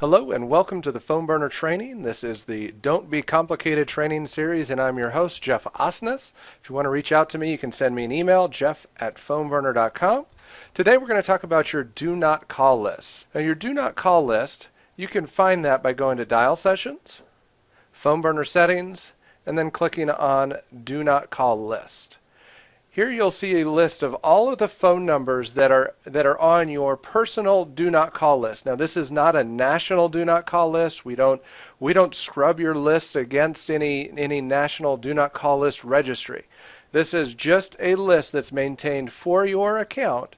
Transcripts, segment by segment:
Hello and welcome to the PhoneBurner training. This is the Don't Be Complicated training series and I'm your host, Jeff Osnes. If you want to reach out to me, you can send me an email, jeff@phoneburner.com. Today we're going to talk about your do not call list. Now your do not call list, you can find that by going to Dial Sessions, PhoneBurner Settings, and then clicking on Do Not Call List. Here you'll see a list of all of the phone numbers that are on your personal do not call list. Now this is not a national do not call list. We don't scrub your lists against any national do not call list registry. This is just a list that's maintained for your account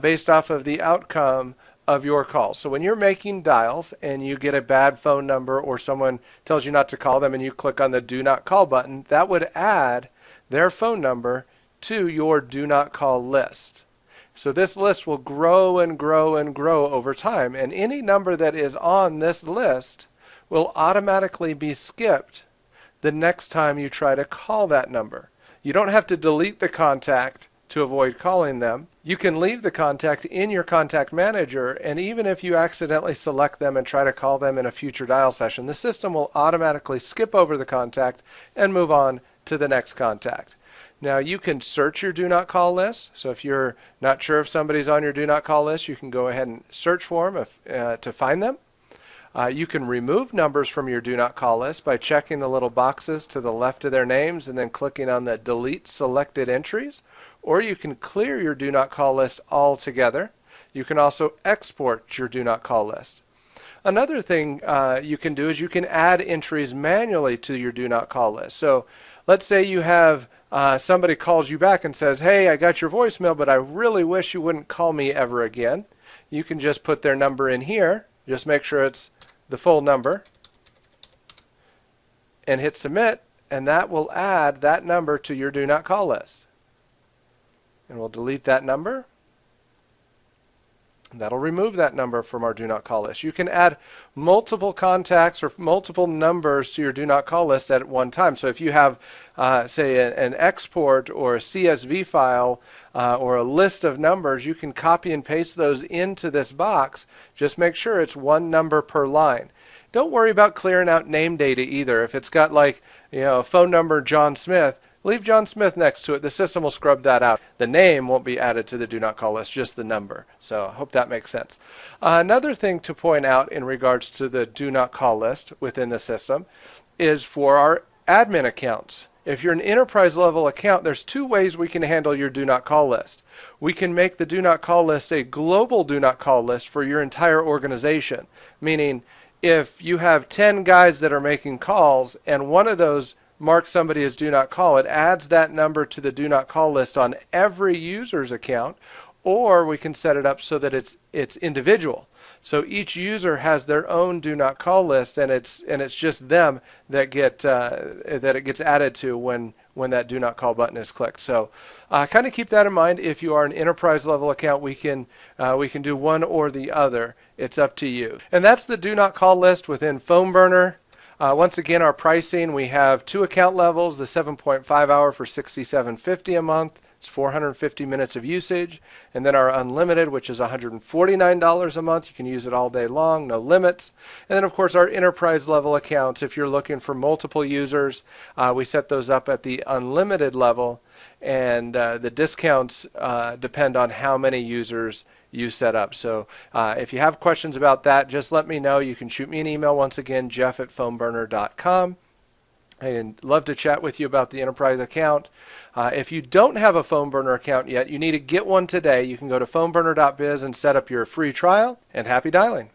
based off of the outcome of your call. So when you're making dials and you get a bad phone number or someone tells you not to call them and you click on the do not call button, that would add their phone number to your do not call list. So this list will grow and grow and grow over time, and any number that is on this list will automatically be skipped the next time you try to call that number. You don't have to delete the contact to avoid calling them. You can leave the contact in your contact manager, and even if you accidentally select them and try to call them in a future dial session, the system will automatically skip over the contact and move on to the next contact. Now you can search your do not call list. So if you're not sure if somebody's on your do not call list, you can go ahead and search for them to find them. You can remove numbers from your do not call list by checking the little boxes to the left of their names and then clicking on the delete selected entries. Or you can clear your do not call list altogether. You can also export your do not call list. Another thing you can do is you can add entries manually to your do not call list. So let's say you have somebody calls you back and says, hey, I got your voicemail, but I really wish you wouldn't call me ever again. You can just put their number in here, just make sure it's the full number, and hit submit, and that will add that number to your do not call list. And we'll delete that number. That'll remove that number from our do not call list. You can add multiple contacts or multiple numbers to your do not call list at one time. So if you have, say, an export or a CSV file or a list of numbers, you can copy and paste those into this box. Just make sure it's one number per line. Don't worry about clearing out name data either. If it's got like, phone number John Smith, leave John Smith next to it. The system will scrub that out. The name won't be added to the do not call list, just the number. So I hope that makes sense. Another thing to point out in regards to the do not call list within the system is for our admin accounts. If you're an enterprise level account, there's two ways we can handle your do not call list. We can make the do not call list a global do not call list for your entire organization, meaning if you have 10 guys that are making calls and one of those mark somebody as do not call, it adds that number to the do not call list on every user's account, or we can set it up so that it's individual. So each user has their own do not call list, and it's just them that it gets added to when that do not call button is clicked. So kind of keep that in mind. If you are an enterprise level account, we can do one or the other. It's up to you. And that's the do not call list within PhoneBurner. Once again, our pricing, we have two account levels, the 7.5 hour for $67.50 a month. It's 450 minutes of usage. And then our unlimited, which is $149 a month. You can use it all day long, no limits. And then, of course, our enterprise level accounts, if you're looking for multiple users, we set those up at the unlimited level. And the discounts depend on how many users you set up. So if you have questions about that, just let me know. You can shoot me an email once again, jeff@phoneburner.com. I'd love to chat with you about the enterprise account. If you don't have a PhoneBurner account yet, you need to get one today. You can go to phoneburner.biz and set up your free trial, and happy dialing.